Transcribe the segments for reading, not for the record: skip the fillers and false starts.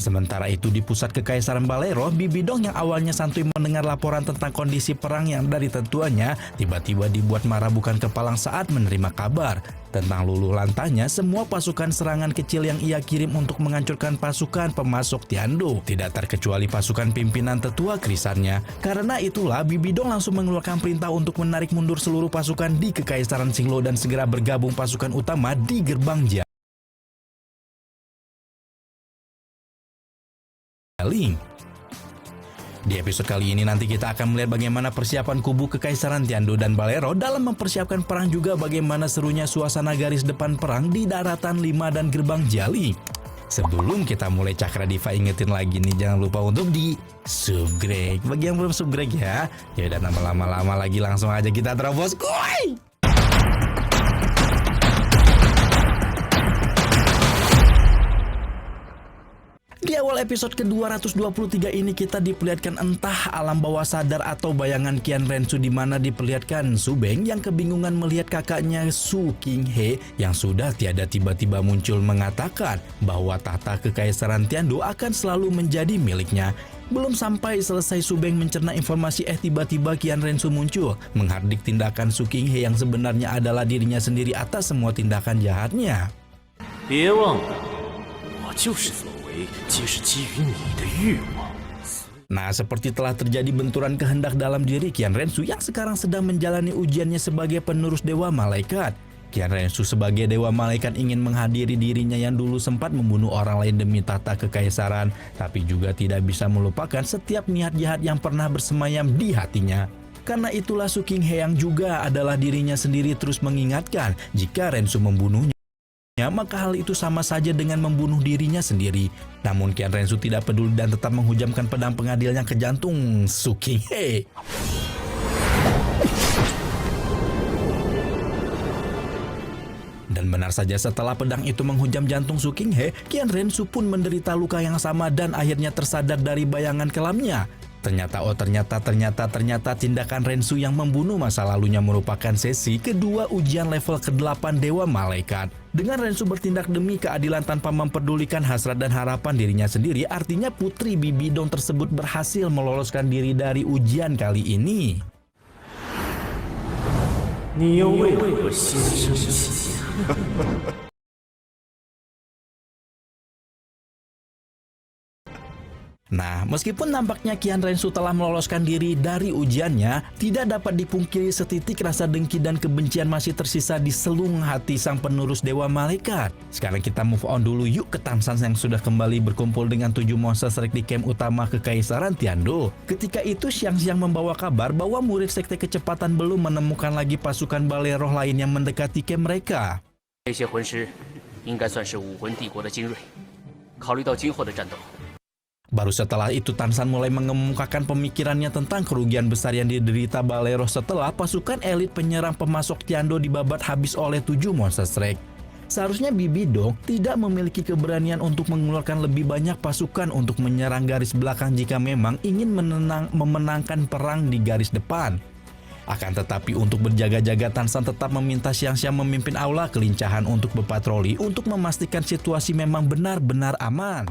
Sementara itu di pusat Kekaisaran Balero, Bibi Dong yang awalnya santuy mendengar laporan tentang kondisi perang yang dari tentuannya, tiba-tiba dibuat marah bukan kepalang saat menerima kabar tentang luluh lantahnya semua pasukan serangan kecil yang ia kirim untuk menghancurkan pasukan pemasok Tiando, tidak terkecuali pasukan pimpinan tetua krisannya. Karena itulah Bibi Dong langsung mengeluarkan perintah untuk menarik mundur seluruh pasukan di Kekaisaran Xinglo dan segera bergabung pasukan utama di gerbang Jialing. Di episode kali ini nanti kita akan melihat bagaimana persiapan kubu Kekaisaran Tiando dan Balero dalam mempersiapkan perang, juga bagaimana serunya suasana garis depan perang di daratan 5 dan gerbang Jialing. Sebelum kita mulai Cakra Diva, ingetin lagi nih, jangan lupa untuk di subscribe bagi yang belum subscribe ya. Ya udah, lama-lama lagi langsung aja kita terobos, kuy! Di awal episode ke-223 ini kita diperlihatkan entah alam bawah sadar atau bayangan Qian Rensu, di mana diperlihatkan Su Beng yang kebingungan melihat kakaknya Su Qinghe yang sudah tiada tiba-tiba muncul mengatakan bahwa tahta Kekaisaran Tiando akan selalu menjadi miliknya. Belum sampai selesai Su Beng mencerna informasi, tiba-tiba Qian Rensu muncul menghardik tindakan Su Qinghe yang sebenarnya adalah dirinya sendiri atas semua tindakan jahatnya. 别忘了，我就是所为皆是基于你的欲望。 Nah, seperti telah terjadi benturan kehendak dalam diri Qian Rensu yang sekarang sedang menjalani ujiannya sebagai penerus Dewa Malaikat. Qian Rensu sebagai Dewa Malaikat ingin menghadiri dirinya yang dulu sempat membunuh orang lain demi tahta kekaisaran, tapi juga tidak bisa melupakan setiap niat jahat yang pernah bersemayam di hatinya. Karena itulah Su Qinghe yang juga adalah dirinya sendiri terus mengingatkan jika Rensu membunuhnya, maka hal itu sama saja dengan membunuh dirinya sendiri. Namun Qian Rensu tidak peduli dan tetap menghujamkan pedang pengadilnya ke jantung Su Qinghe. Dan benar saja, setelah pedang itu menghujam jantung Su Qinghe, Qian Rensu pun menderita luka yang sama dan akhirnya tersadar dari bayangan kelamnya. Ternyata tindakan Rensu yang membunuh masa lalunya merupakan sesi kedua ujian level ke-8 Dewa Malaikat. Dengan Rensu bertindak demi keadilan tanpa memperdulikan hasrat dan harapan dirinya sendiri, artinya putri Bibi Dong tersebut berhasil meloloskan diri dari ujian kali ini. 你又为何心生气？ Nah, meskipun nampaknya Qian Rensu telah meloloskan diri dari ujiannya, tidak dapat dipungkiri setitik rasa dengki dan kebencian masih tersisa di selung hati sang penerus Dewa Malaikat. Sekarang kita move on dulu yuk ke Tan San yang sudah kembali berkumpul dengan 7 monster strike di camp utama Kekaisaran Tiando. Ketika itu Xiang membawa kabar bahwa murid sekte kecepatan belum menemukan lagi pasukan Balero lain yang mendekati camp mereka. 这些魂师应该算是武魂帝国的精锐。考虑到今后的战斗。 Baru setelah itu Tan San mulai mengemukakan pemikirannya tentang kerugian besar yang diderita Balero setelah pasukan elit penyerang pemasok Tiando dibabat habis oleh 7 monster strike. Seharusnya Bibi Dong tidak memiliki keberanian untuk mengeluarkan lebih banyak pasukan untuk menyerang garis belakang jika memang ingin memenangkan perang di garis depan. Akan tetapi untuk berjaga-jaga, Tan San tetap meminta Xiang memimpin aula kelincahan untuk berpatroli untuk memastikan situasi memang benar-benar aman.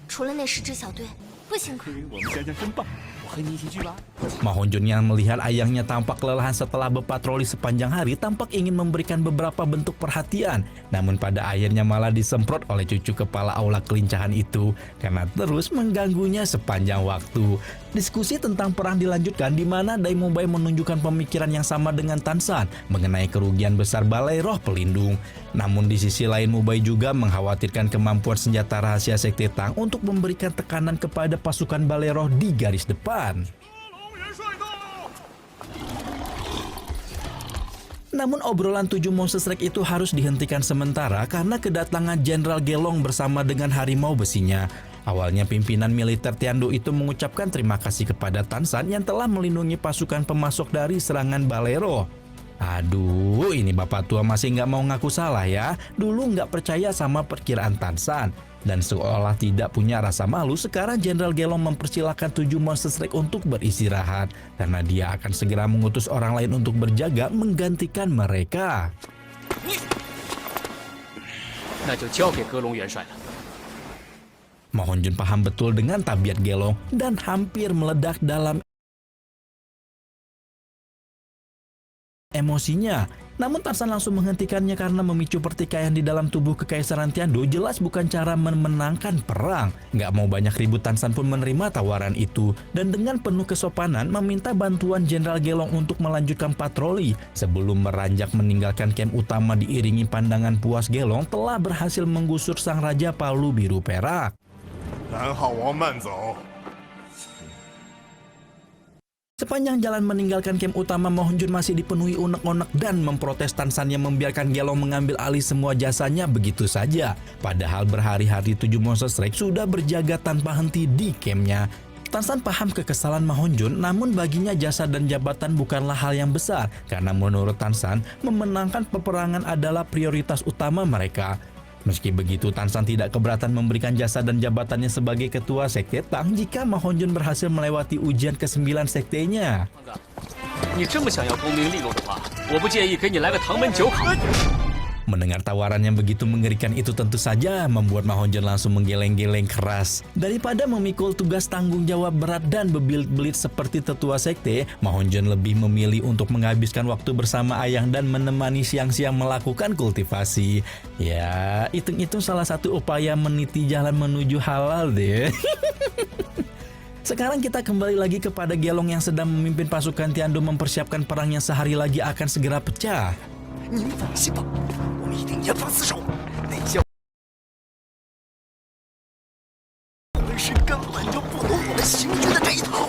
除了那10支小队，不辛苦。我们家真棒，我和你一起去吧。 Ma Hongjun yang melihat ayahnya tampak kelelahan setelah berpatroli sepanjang hari tampak ingin memberikan beberapa bentuk perhatian. Namun pada akhirnya malah disemprot oleh cucu kepala aula kelincahan itu karena terus mengganggunya sepanjang waktu. Diskusi tentang perang dilanjutkan di mana Dai Mubai menunjukkan pemikiran yang sama dengan Tan San mengenai kerugian besar Balai Roh Pelindung. Namun di sisi lain Mubai juga mengkhawatirkan kemampuan senjata rahasia Sekte Tang untuk memberikan tekanan kepada pasukan Balai Roh di garis depan. Namun obrolan 7 monster strike itu harus dihentikan sementara karena kedatangan Jenderal Gelong bersama dengan harimau besinya. Awalnya pimpinan militer Tiando itu mengucapkan terima kasih kepada Tan San yang telah melindungi pasukan pemasok dari serangan Balero. Aduh, ini bapak tua masih nggak mau ngaku salah ya. Dulu nggak percaya sama perkiraan Tan San. Dan seolah tidak punya rasa malu, sekarang Jenderal Gelong mempersilahkan 7 monster strike untuk beristirahat. Karena dia akan segera mengutus orang lain untuk berjaga menggantikan mereka. 那就交给格隆元帅了。Ma Honjun paham betul dengan tabiat Gelong dan hampir meledak dalam emosinya. Namun Tan San langsung menghentikannya karena memicu pertikaian di dalam tubuh Kekaisaran Tiandu jelas bukan cara memenangkan perang. Nggak mau banyak ribut, Tan San pun menerima tawaran itu dan dengan penuh kesopanan meminta bantuan Jenderal Gelong untuk melanjutkan patroli. Sebelum meranjak meninggalkan camp utama diiringi pandangan puas Gelong telah berhasil menggusur sang Raja Palu Biru Perak. 蓝好王慢走。 Sepanjang jalan meninggalkan camp utama, Ma Honjun masih dipenuhi unek-unek dan memprotes Tan San yang membiarkan Gelong mengambil alih semua jasanya begitu saja. Padahal berhari-hari 7 Monster Strike sudah berjaga tanpa henti di campnya. Tan San paham kekesalan Ma Honjun, namun baginya jasa dan jabatan bukanlah hal yang besar karena menurut Tan San memenangkan peperangan adalah prioritas utama mereka. Meski begitu, Tan San tidak keberatan memberikan jasa dan jabatannya sebagai ketua sekte Tang jika Ma Honjun berhasil melewati ujian ke-9 sektenya. 你这么想要功名利禄的话，我不介意给你来个唐门九考。 Mendengar tawaran yang begitu mengerikan itu tentu saja membuat Ma Honjun langsung menggeleng-geleng keras. Daripada memikul tugas tanggung jawab berat dan bebelit-belit seperti tetua sekte, Ma Honjun lebih memilih untuk menghabiskan waktu bersama Ayang dan menemani siang-siang melakukan kultivasi. Ya, hitung-hitung salah satu upaya meniti jalan menuju halal deh. Sekarang kita kembali lagi kepada Gelong yang sedang memimpin pasukan Tiandu mempersiapkan perang yang sehari lagi akan segera pecah. 你们放心吧，我们一定严防死守。那些我们是根本就不懂我们行军的这一套。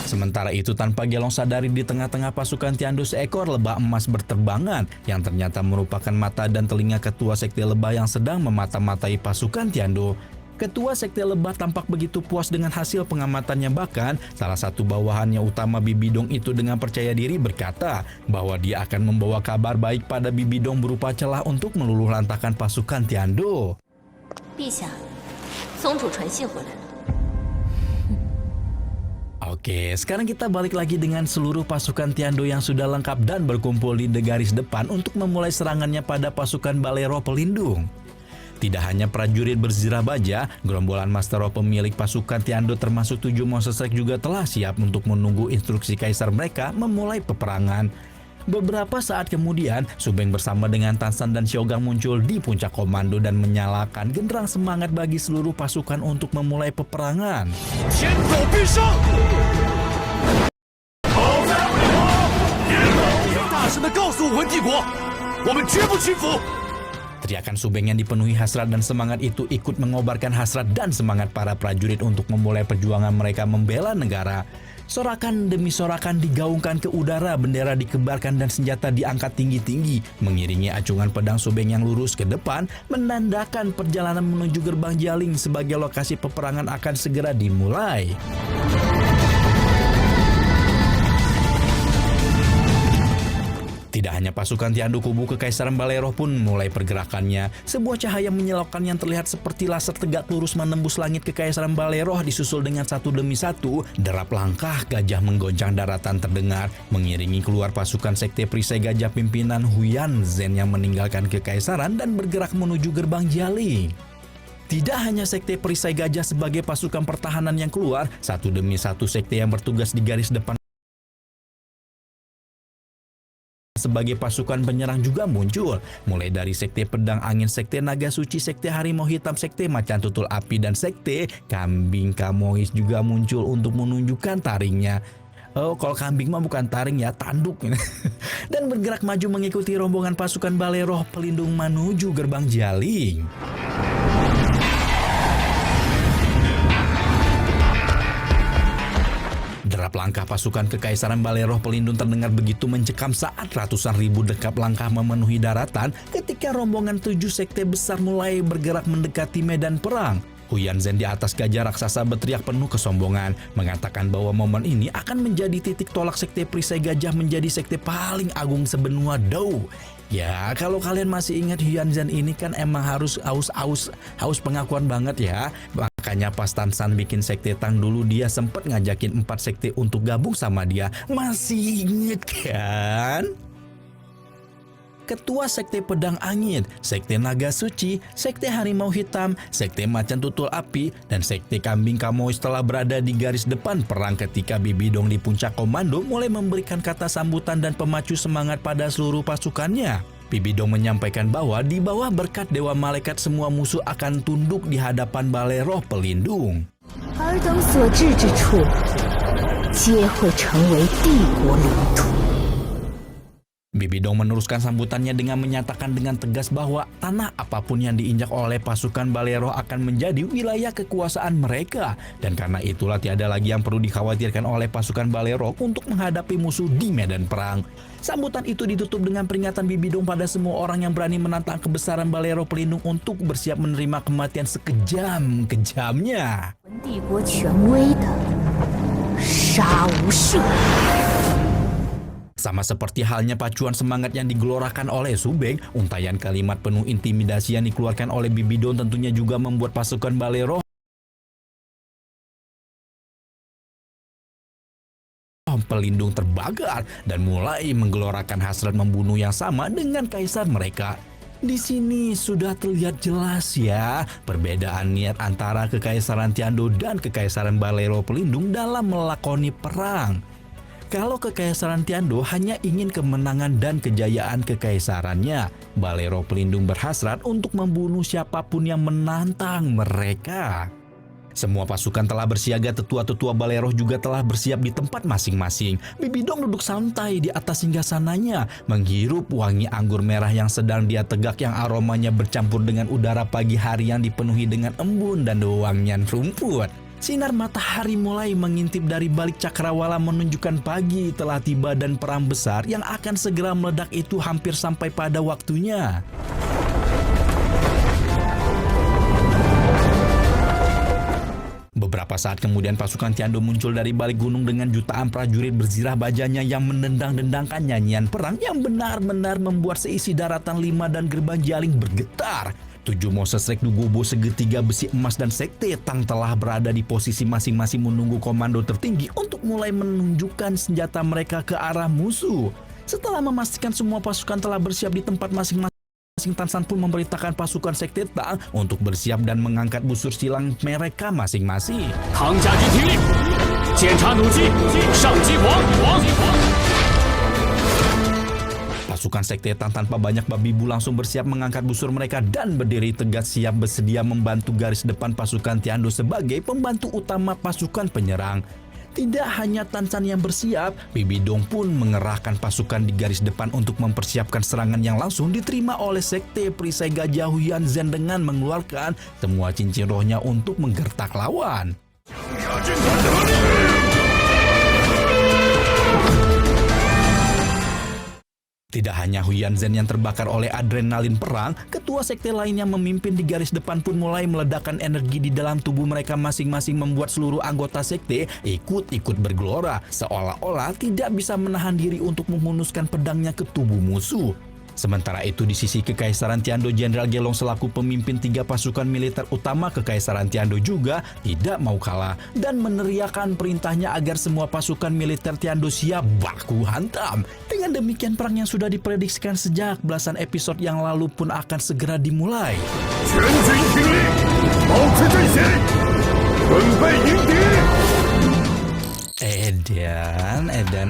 Sementara itu tanpa Gelong sadari di tengah-tengah pasukan Tiandu seekor lebah emas berterbangan yang ternyata merupakan mata dan telinga ketua sekte lebah yang sedang memata-matai pasukan Tiandu. Ketua sekte lebah tampak begitu puas dengan hasil pengamatannya, bahkan salah satu bawahannya utama Bibidong itu dengan percaya diri berkata bahwa dia akan membawa kabar baik pada Bibidong berupa celah untuk meluluhlantahkan pasukan Tiandu. 陛下，宗主传信回来了。 Oke, sekarang kita balik lagi dengan seluruh pasukan Tiandu yang sudah lengkap dan berkumpul di garis depan untuk memulai serangannya pada pasukan Balero Pelindung. Tidak hanya prajurit berzirah baja, gerombolan Master Roh pemilik pasukan Tiandu termasuk 7 Monster Strike juga telah siap untuk menunggu instruksi kaisar mereka memulai peperangan. Beberapa saat kemudian, Subeng bersama dengan Tan San dan Xiaogang muncul di puncak komando dan menyalakan genderang semangat bagi seluruh pasukan untuk memulai peperangan. 天走必胜！好在为王！大声地告诉武魂帝国，我们绝不屈服！ Teriakan Subeng yang dipenuhi hasrat dan semangat itu ikut mengobarkan hasrat dan semangat para prajurit untuk memulai perjuangan mereka membela negara. Sorakan demi sorakan digaungkan ke udara, bendera dikebarkan dan senjata diangkat tinggi-tinggi, mengiringi acungan pedang Subeng yang lurus ke depan, menandakan perjalanan menuju gerbang Jialing sebagai lokasi peperangan akan segera dimulai. Tidak hanya pasukan Tiandu, kubu Kekaisaran Balero pun mulai pergerakannya. Sebuah cahaya menyilaukan yang terlihat seperti laser tegak lurus menembus langit Kekaisaran Balero disusul dengan satu demi satu derap langkah gajah menggoncang daratan terdengar, mengiringi keluar pasukan sekte perisai gajah pimpinan Huyan Zhen yang meninggalkan Kekaisaran dan bergerak menuju gerbang Jialing. Tidak hanya sekte perisai gajah sebagai pasukan pertahanan yang keluar, satu demi satu sekte yang bertugas di garis depan sebagai pasukan penyerang juga muncul, mulai dari sekte pedang angin, sekte naga suci, sekte harimau hitam, sekte macan tutul api, dan sekte kambing kamois juga muncul untuk menunjukkan taringnya. Oh, kalau kambing mah bukan taring ya, tanduk. Dan bergerak maju mengikuti rombongan pasukan Balero Pelindung menuju gerbang Jialing. Derap langkah pasukan Kekaisaran Balero Pelindung terdengar begitu mencekam saat ratusan ribu dekap langkah memenuhi daratan ketika rombongan 7 sekte besar mulai bergerak mendekati medan perang. Huyan Zhen di atas gajah raksasa berteriak penuh kesombongan, mengatakan bahwa momen ini akan menjadi titik tolak sekte perisai gajah menjadi sekte paling agung sebenua Dou. Ya, kalau kalian masih ingat Huyan Zhen ini kan emang harus haus pengakuan banget ya. Makanya pas Tan San bikin sekte Tang dulu dia sempat ngajakin 4 sekte untuk gabung sama dia. Masih inget kan? Ketua Sekte Pedang Angin, Sekte Naga Suci, Sekte Harimau Hitam, Sekte Macan Tutul Api, dan Sekte Kambing Kamois telah berada di garis depan perang ketika Bibi Dong di puncak komando mulai memberikan kata sambutan dan pemacu semangat pada seluruh pasukannya. Bibi Dong menyampaikan bahwa di bawah berkat Dewa Malaikat semua musuh akan tunduk di hadapan Balai Roh Pelindung. 尔等所至之处，皆会成为帝国领土。 Bibi Dong meneruskan sambutannya dengan menyatakan dengan tegas bahwa tanah apapun yang diinjak oleh pasukan Balai Roh akan menjadi wilayah kekuasaan mereka. Dan karena itulah tiada lagi yang perlu dikhawatirkan oleh pasukan Balai Roh untuk menghadapi musuh di medan perang. Sambutan itu ditutup dengan peringatan Bibi Dong pada semua orang yang berani menantang kebesaran Balai Roh Pelindung untuk bersiap menerima kematian sekejam-kejamnya. 帝国权威的杀无赦。 Sama seperti halnya pacuan semangat yang digelorakan oleh Subeng, untayan kalimat penuh intimidasi yang dikeluarkan oleh Bibi Dong tentunya juga membuat pasukan Balai Roh Pelindung terbakar dan mulai menggelorakan hasrat membunuh yang sama dengan kaisar mereka. Di sini sudah terlihat jelas ya perbedaan niat antara Kekaisaran Tiando dan Kekaisaran Balai Roh Pelindung dalam melakoni perang. Kalau Kekaisaran Tiando hanya ingin kemenangan dan kejayaan kekaisarannya, Balai Roh Pelindung berhasrat untuk membunuh siapapun yang menantang mereka. Semua pasukan telah bersiaga, tetua-tetua Balai Roh juga telah bersiap di tempat masing-masing. Bibi Dong duduk santai di atas singgasananya, menghirup wangi anggur merah yang sedang dia tegak yang aromanya bercampur dengan udara pagi hari yang dipenuhi dengan embun dan wangian rumput. Sinar matahari mulai mengintip dari balik cakrawala menunjukkan pagi telah tiba dan perang besar yang akan segera meledak itu hampir sampai pada waktunya. Beberapa saat kemudian pasukan Tiando muncul dari balik gunung dengan jutaan prajurit berzirah bajanya yang menendang-dendangkan nyanyian perang yang benar-benar membuat seisi daratan 5 dan gerbang Jialing bergetar. 7 Moses Rek Dugobo segitiga besi emas dan Sekte Tang telah berada di posisi masing-masing menunggu komando tertinggi untuk mulai menunjukkan senjata mereka ke arah musuh. Setelah memastikan semua pasukan telah bersiap di tempat masing-masing, Tan San pun memerintahkan pasukan Sekte Tang untuk bersiap dan mengangkat busur silang mereka masing-masing. 唐家军听令，检查弩机，上击黄。 Pasukan Sekte Tang tanpa banyak babi bu langsung bersiap mengangkat busur mereka dan berdiri tegas siap bersedia membantu garis depan pasukan Tiando sebagai pembantu utama pasukan penyerang. Tidak hanya Tan San yang bersiap, Bibi Dong pun mengerahkan pasukan di garis depan untuk mempersiapkan serangan yang langsung diterima oleh Sekte Perisai Gajah Huyan Zhen dengan mengeluarkan semua cincin rohnya untuk menggertak lawan. Tidak hanya Huyan Zhen yang terbakar oleh adrenalin perang, ketua sekte lain yang memimpin di garis depan pun mulai meledakkan energi di dalam tubuh mereka masing-masing membuat seluruh anggota sekte ikut-ikut bergelora, seolah-olah tidak bisa menahan diri untuk menghunuskan pedangnya ke tubuh musuh. Sementara itu di sisi Kekaisaran Tiando, Jenderal Gelong selaku pemimpin 3 pasukan militer utama Kekaisaran Tiando juga tidak mau kalah dan meneriakkan perintahnya agar semua pasukan militer Tiando siap baku hantam. Dengan demikian perang yang sudah diprediksikan sejak belasan episode yang lalu pun akan segera dimulai. Edan.